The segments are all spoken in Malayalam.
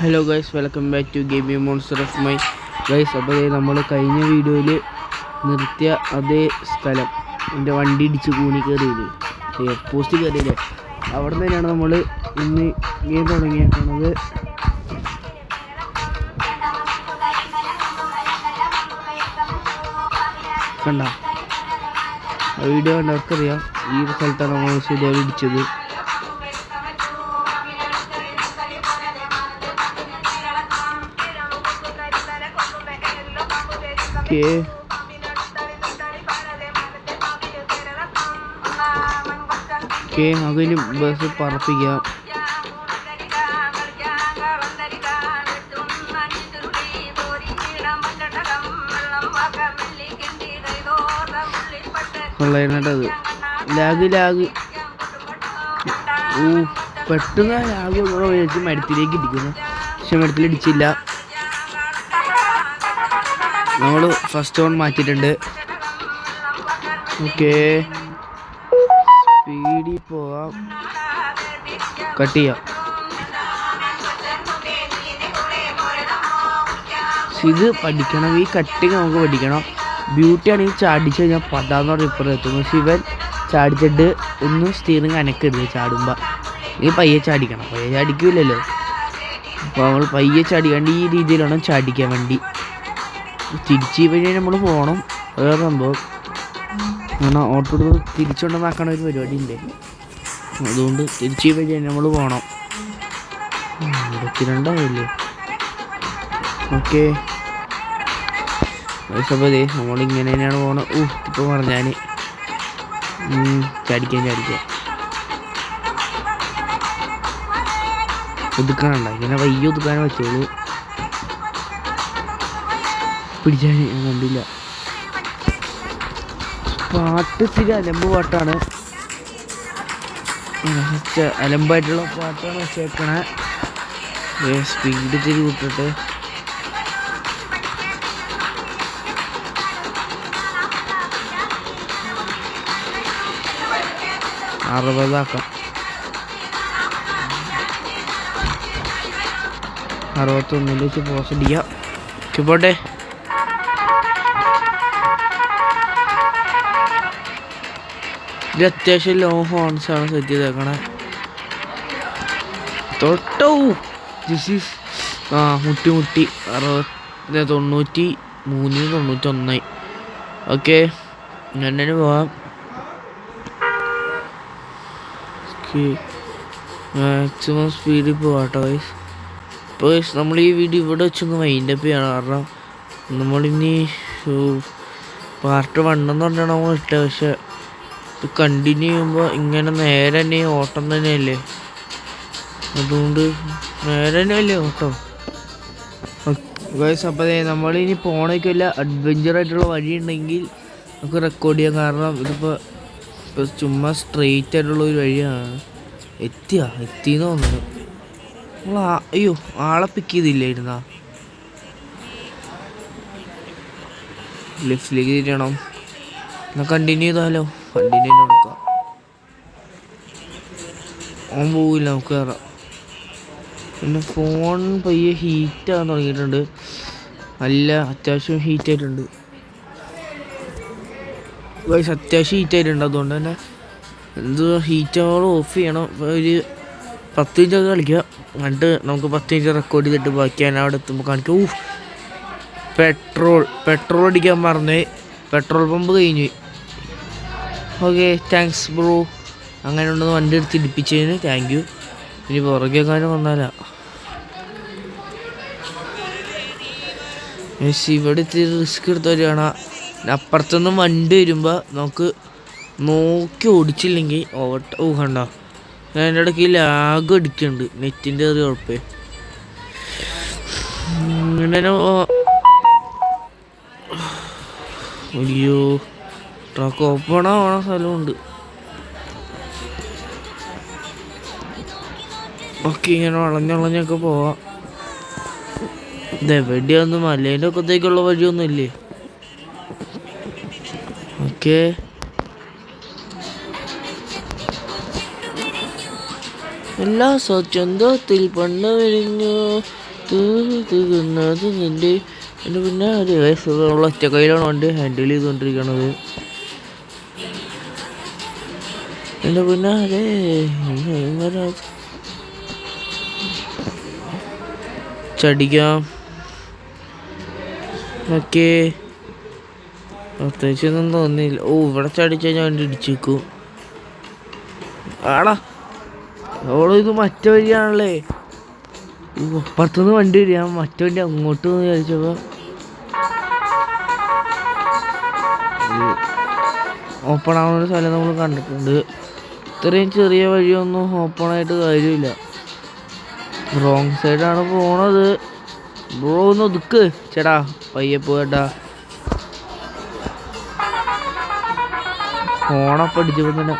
Hello guys, welcome back to gaming monster of my guys. അപ്പോൾ നമ്മൾ കഴിഞ്ഞ വീഡിയോയിൽ നിർത്തിയ അതേ സ്ഥലം, എൻ്റെ വണ്ടി ഇടിച്ച് കൂണി കയറിയില്ലേ, പോസ്റ്റ് കയറിയില്ലേ, അവിടെ തന്നെയാണ് നമ്മൾ ഇന്ന് ഗെയിം തുടങ്ങിയേക്കുന്നത്. കണ്ട വീഡിയോ കണ്ടവർക്കറിയാം ഈ ഒരു സ്ഥലത്താണ് നമ്മൾ ഇതുപോലെ ഇടിച്ചത്. അതിന് ബസ് പറപ്പിക്കാം. കൊള്ളേണ്ടത് ലാഗ് പെട്ടെന്ന് ലാഗ് വിചാരിച്ച് മരത്തിലേക്ക് ഇടിക്കുന്നു, പക്ഷെ മരത്തിലിടിച്ചില്ല. നമ്മൾ ഫസ്റ്റ് ഓൺ മാറ്റിയിട്ടുണ്ട്. ഓക്കെ, സ്പീഡിൽ പോവാം, കട്ട് ചെയ്യാം. ഇത് പഠിക്കണം, ഈ കട്ടിങ് നമുക്ക് പഠിക്കണം. ബ്യൂട്ടി ആണെങ്കിൽ ചാടിച്ച് കഴിഞ്ഞാൽ പതാന്ന് പറഞ്ഞ ഇപ്പുറം എത്തുന്നു. ശിവൻ ചാടിച്ചിട്ട് ഒന്നും സ്റ്റിയറിങ് അനക്കരുത് ചാടുമ്പോൾ. ഈ പയ്യെ ചാടിക്കണം, പയ്യെ ചാടിക്കൂലല്ലോ. അപ്പോൾ നമ്മൾ പയ്യെ ചാടിക്കാണ്ട് ഈ രീതിയിൽ വേണം ചാടിക്കാൻ വേണ്ടി. തിരിച്ച് കഴിഞ്ഞാൽ നമ്മൾ പോകണം. വേറെ സംഭവം കാരണം ഓട്ടോ തിരിച്ചുകൊണ്ടെന്നാക്കണ ഒരു പരിപാടി ഉണ്ട്, അതുകൊണ്ട് തിരിച്ച് കഴിഞ്ഞാൽ നമ്മൾ പോകണം. രണ്ടാവില്ലേ? ഓക്കെ, അപ്പോൾ നമ്മളിങ്ങനെ തന്നെയാണ് പോകണം. ഇപ്പോൾ പറഞ്ഞാൽ ചാടിക്കാൻ ഒതുക്കാനുണ്ട, ഇങ്ങനെ വയ്യ ഒതുക്കാനേ പറ്റുള്ളൂ. പിടിച്ചാൽ ഞാൻ കണ്ടില്ല. പാട്ട് ഇത്തിരി അലമ്പ് പാട്ടാണ്, അലമ്പായിട്ടുള്ള പാട്ടാണ് വെച്ചേക്കണേ. സ്പീഡ് ഇത്തിരി കൂട്ടിട്ട് അറുപതാക്കാം. 61 വെച്ച് പോസ്റ്റ് ചെയ്യാം. പോട്ടെ. ഇത് അത്യാവശ്യം ലോ ഹോൺസാണ് സെറ്റ് ചെയ്തേക്കണേ. തൊട്ടോ മുട്ടി 93 91. ഓക്കെ, അങ്ങനെ പോവാം. മാക്സിമം സ്പീഡിൽ പോവാട്ടോ ഗൈസ്. ഇപ്പോൾ നമ്മൾ ഈ വീഡിയോ ഇവിടെ വെച്ചൊന്ന് വൈൻഡപ്പ് ചെയ്യണം, കാരണം നമ്മളിനി പാർട്ട് 1 എന്ന് പറഞ്ഞാൽ നമ്മൾ ഇട്ടത്. പക്ഷെ ഇത് കണ്ടിന്യൂ ചെയ്യുമ്പോൾ ഇങ്ങനെ നേരെ തന്നെ ഓട്ടം തന്നെയല്ലേ, അതുകൊണ്ട് നേരെ തന്നെയല്ലേ ഓട്ടം ഗൈസ്. അപ്പോൾ നമ്മളിനി പോണേക്കല്ല അഡ്വഞ്ചറായിട്ടുള്ള വഴി ഉണ്ടെങ്കിൽ നമുക്ക് റെക്കോർഡ് ചെയ്യാം, കാരണം ഇതിപ്പോൾ ചുമ്മാ സ്ട്രെയിറ്റ് ആയിട്ടുള്ള ഒരു വഴിയാണ്. എത്തിന്ന് തോന്നുന്നു. നമ്മൾ അയ്യോ ആളെ പിക്ക് ചെയ്തില്ലായിരുന്നാ? ലെഫ്റ്റിലേക്ക് തിരിയണം. എന്നാൽ കണ്ടിന്യൂ ചെയ്താലോ? കണ്ടിന്യൂ കൊടുക്കാം. ഓൻ പോവില്ല, നമുക്ക് കയറാം. പിന്നെ ഫോൺ പയ്യെ ഹീറ്റാകാൻ തുടങ്ങിയിട്ടുണ്ട്, നല്ല അത്യാവശ്യം ഹീറ്റായിട്ടുണ്ട് ഗൈസ്, അത്യാവശ്യം ഹീറ്റായിട്ടുണ്ട്. അതുകൊണ്ട് തന്നെ ഹീറ്റാവോളം ഓഫ് ചെയ്യണം. ഒരു 10 മിനിറ്റ് കളിക്കുക, എന്നിട്ട് നമുക്ക് 10 മിനിറ്റ് റെക്കോർഡ് ചെയ്തിട്ട് ബാക്കി ഞാൻ അവിടെ എത്തുമ്പോൾ കാണിക്കും. പെട്രോൾ അടിക്കാൻ മറന്നേ, പെട്രോൾ പമ്പ് കഴിഞ്ഞു. Okay, thanks bro. അങ്ങനെ ഉണ്ടെന്ന് വണ്ടി എടുത്ത് ഇടിപ്പിച്ചതിന് താങ്ക് യു. ഇനി പുറകെ കാര്യം വന്നാലാ ഇവിടെ ഇത്തിരി റിസ്ക് എടുത്ത് വരികയാണ്. അപ്പുറത്തൊന്നും വണ്ടി വരുമ്പോൾ നമുക്ക് നോക്കി ഓടിച്ചില്ലെങ്കിൽ കണ്ടോ, ഞാൻ എൻ്റെ ഇടയ്ക്ക് ലാഗ് അടിക്കുന്നുണ്ട്, നെറ്റിൻ്റെ ഒരു കുഴപ്പമേ. ഇങ്ങനെ അയ്യോ ട്രക്ക് ഓപ്പണാവണ സ്ഥലമുണ്ട്. ഓക്കെ, ഇങ്ങനെ വളഞ്ഞൊക്കെ പോവാം. ഇതെവിടെയൊന്നും മലേൻ്റെ ഒക്കത്തേക്കുള്ള വഴിയൊന്നും ഇല്ലേ? ഓക്കെ, എല്ലാ സ്വച്ഛന്തത്തിൽ പണ്ട് വിരിഞ്ഞു തീർന്നത് നിന്റെ എൻ്റെ പിന്നെ ഒരു വയസ്സുള്ള ഒറ്റ കയ്യിലാണ് വണ്ടി ഹാൻഡിൽ ചെയ്തുകൊണ്ടിരിക്കണത്. എൻ്റെ പിന്നെ അതെ ചടിക്കാം. ഓക്കെ, പ്രത്യേകിച്ചൊന്നും തോന്നിയില്ല. ഓ, ഇവിടെ ചടിച്ചു കഴിഞ്ഞാൽ വണ്ടി ഇടിച്ചു വെക്കും. ആടാ ഇത് മറ്റേ വഴിയാണല്ലേ. അപ്പുറത്തുനിന്ന് വണ്ടി വരിക, മറ്റേ വണ്ടി അങ്ങോട്ട് വിചാരിച്ചപ്പോൾ ഓപ്പൺ ആവുന്ന ഒരു സ്ഥലം നമ്മൾ കണ്ടിട്ടുണ്ട്. ഇത്രയും ചെറിയ വഴിയൊന്നും ഓപ്പണായിട്ട് കാര്യമില്ല. റോങ് സൈഡാണ് പോണത്. ബ്രോ ഒന്ന് ഒതുക്ക് ചേട്ടാ, പയ്യെ പോയേട്ടാ. ഹോണപ്പം അടിച്ചപ്പോൾ തന്നെ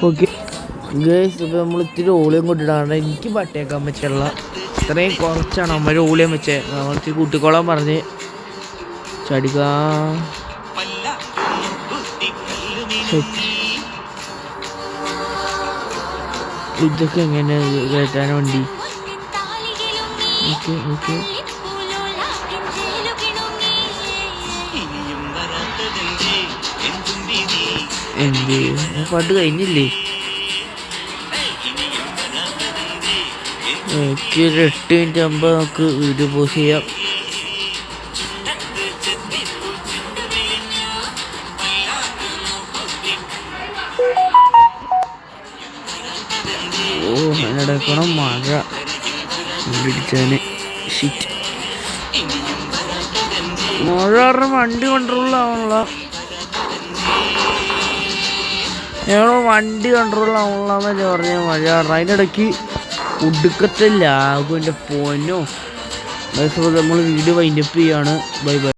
ഓക്കെ ഗേസ്. ഇപ്പോൾ നമ്മൾ ഇത്തിരി ഓളിയം കൊണ്ടിടാണ്ട് എനിക്ക് പട്ടേക്കാൻ പറ്റുള്ള ഇത്രയും കുറച്ചാണ് നമ്മൾ ഓളിയം വെച്ചേ. നമ്മൾ ഇത്തിരി കൂട്ടിക്കോളാൻ പറഞ്ഞ് ചടിക്കാം. ഇതൊക്കെ എങ്ങനെ കയറ്റാൻ വണ്ടി? ഓക്കെ ഓക്കെ, എന്ത് പാട്ട് കഴിഞ്ഞില്ലേ? എനിക്ക് ഒരു 8 മിനിറ്റ് ആകുമ്പോൾ നമുക്ക് വീഡിയോ പോസ്റ്റ് ചെയ്യാം. ഓ, അതിനിടക്കണം മഴ പിടിച്ചാന്. ഷിറ്റ്, മഴ കാരണം വണ്ടി കൺട്രോളിലാവണല്ലോ. ഞങ്ങൾ വണ്ടി കൺട്രോളിലാവണമെന്നല്ലേ പറഞ്ഞ മഴ കാരണം. അതിനിടയ്ക്ക് ഒടുക്കത്തെ ലാഗും എൻ്റെ ഫോനോ. നമ്മൾ വീഡിയോ വൈൻഡപ്പ് ചെയ്യാണ്. Bye bye.